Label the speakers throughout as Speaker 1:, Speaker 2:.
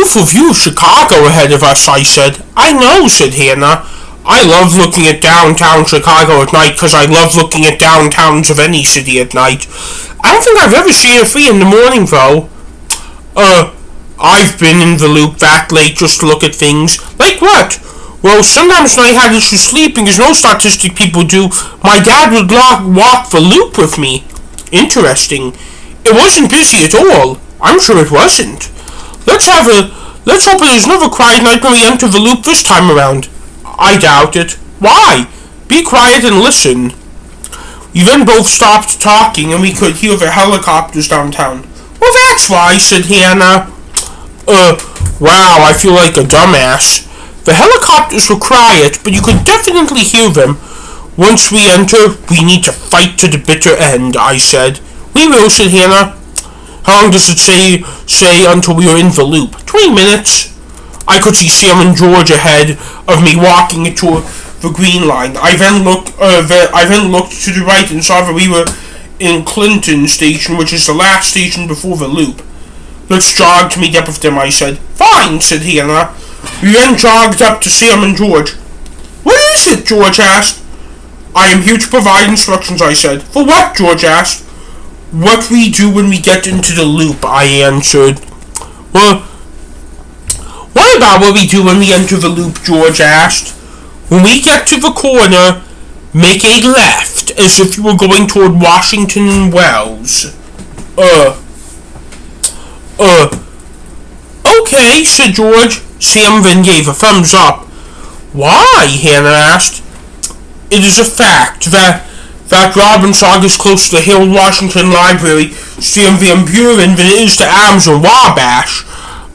Speaker 1: beautiful view of Chicago ahead of us, I said. I know, said Hannah. I love looking at downtown Chicago at night because I love looking at downtowns of any city at night. I don't think I've ever seen it free in the morning, though. I've been in the loop that late just to look at things. Like what? Well, sometimes when I had issues sleeping, as most autistic people do, my dad would walk the loop with me. Interesting. It wasn't busy at all. I'm sure it wasn't. Let's hope there's another quiet night when we enter the loop this time around. I doubt it. Why? Be quiet and listen. We then both stopped talking and we could hear the helicopters downtown. Well, that's why, said Hannah. Wow, I feel like a dumbass. The helicopters were quiet, but you could definitely hear them. Once we enter, we need to fight to the bitter end, I said. We will, said Hannah. How long does it say until we are in the loop? 20 minutes. I could see Sam and George ahead of me walking into the Green Line. I then looked to the right and saw that we were in Clinton Station, which is the last station before the loop. Let's jog to meet up with them, I said. Fine, said Hannah. We then jogged up to Sam and George. What is it? George asked. I am here to provide instructions, I said. For what? George asked. What we do when we get into the loop, I answered. Well, what about what we do when we enter the loop? George asked. When we get to the corner, make a left, as if you were going toward Washington and Wells. Okay, said George. Sam then gave a thumbs up. Why? Hannah asked. It is a fact that Robbinsog is closer to the Harold Washington Library, Sam Van Buren, than it is to Adams or Wabash,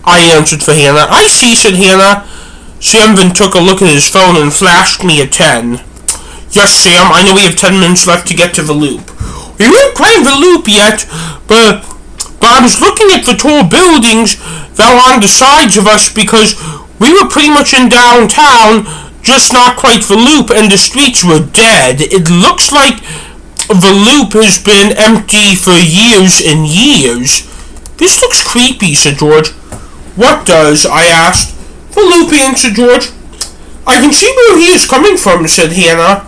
Speaker 1: I answered for Hannah. I see, said Hannah. Sam then took a look at his phone and flashed me a 10. Yes, Sam, I know we have 10 minutes left to get to the loop. We weren't quite in the loop yet, but I was looking at the tall buildings that were on the sides of us because we were pretty much in downtown, just not quite the loop, and the streets were dead. It looks like the loop has been empty for years and years. This looks creepy, said George. What does? I asked. The loop, answered George. I can see where he is coming from, said Hannah.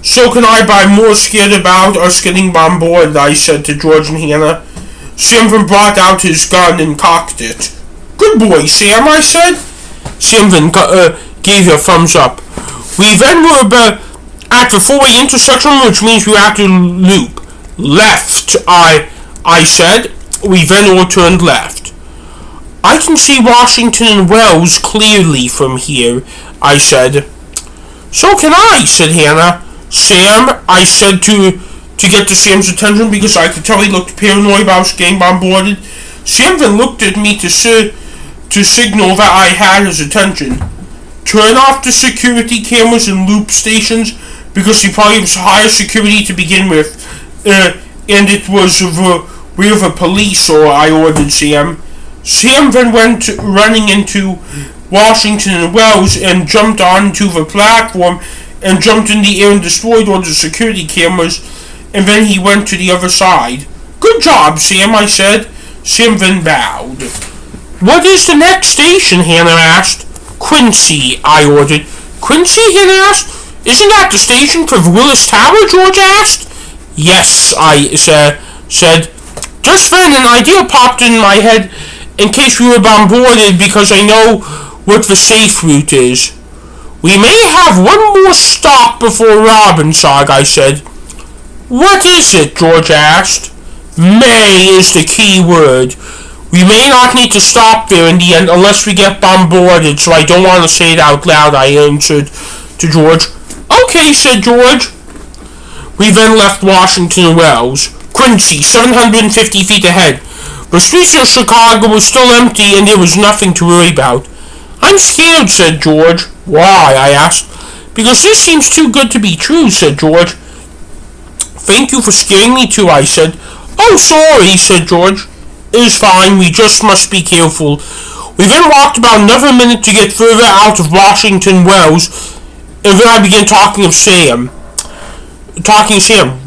Speaker 1: So can I, but I'm more scared about us getting bombarded, I said to George and Hannah. Sam then brought out his gun and cocked it. Good boy, Sam, I said. Sam then gave a thumbs up. We then were at the four-way intersection, which means we have to loop. Left, I said. We then all turned left. I can see Washington and Wells clearly from here, I said. So can I, said Hannah. Sam, I said to get to Sam's attention because I could tell he looked paranoid about us getting bombarded. Sam then looked at me to signal that I had his attention. Turn off the security cameras and loop stations because he probably was higher security to begin with, and it was we were the police, or I ordered Sam. Sam then went running into Washington and Wells and jumped onto the platform and jumped in the air and destroyed all the security cameras, and then he went to the other side. Good job, Sam, I said. Sam then bowed. What is the next station? Hannah asked. Quincy, I ordered. Quincy? Hannah asked. Isn't that the station for the Willis Tower? George asked. Yes, I said. Just then an idea popped in my head in case we were bombarded because I know what the safe route is. We may have one more stop before Robbinsog, I said. What is it? George asked. May is the key word. We may not need to stop there in the end unless we get bombarded, so I don't want to say it out loud, I answered to George. Okay, said George. We then left Washington and Wells. Quincy, 750 feet ahead. The streets of Chicago were still empty and there was nothing to worry about. I'm scared, said George. Why? I asked. Because this seems too good to be true, said George. Thank you for scaring me too, I said. Oh, sorry, said George. It is fine, we just must be careful. We then walked about another minute to get further out of Washington Wells, and then I began talking to Sam.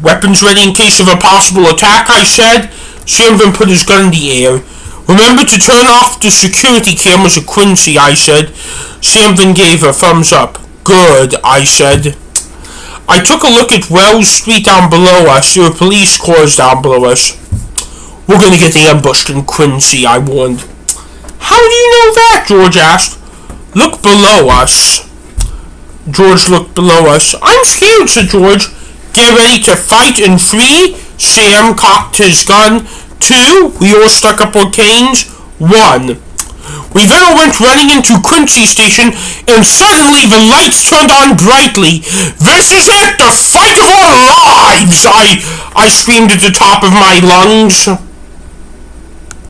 Speaker 1: Weapons ready in case of a possible attack, I said. Sam then put his gun in the air. Remember to turn off the security cameras at Quincy, I said. Sam then gave a thumbs up. Good, I said. I took a look at Wells Street down below us. There were police cars down below us. We're gonna get ambushed in Quincy, I warned. How do you know that? George asked. Look below us. George looked below us. I'm scared, said George. Get ready to fight. In 3, Sam cocked his gun. 2, we all stuck up our canes. 1. We then all went running into Quincy Station, and suddenly the lights turned on brightly. This is it! The fight of our lives! I screamed at the top of my lungs.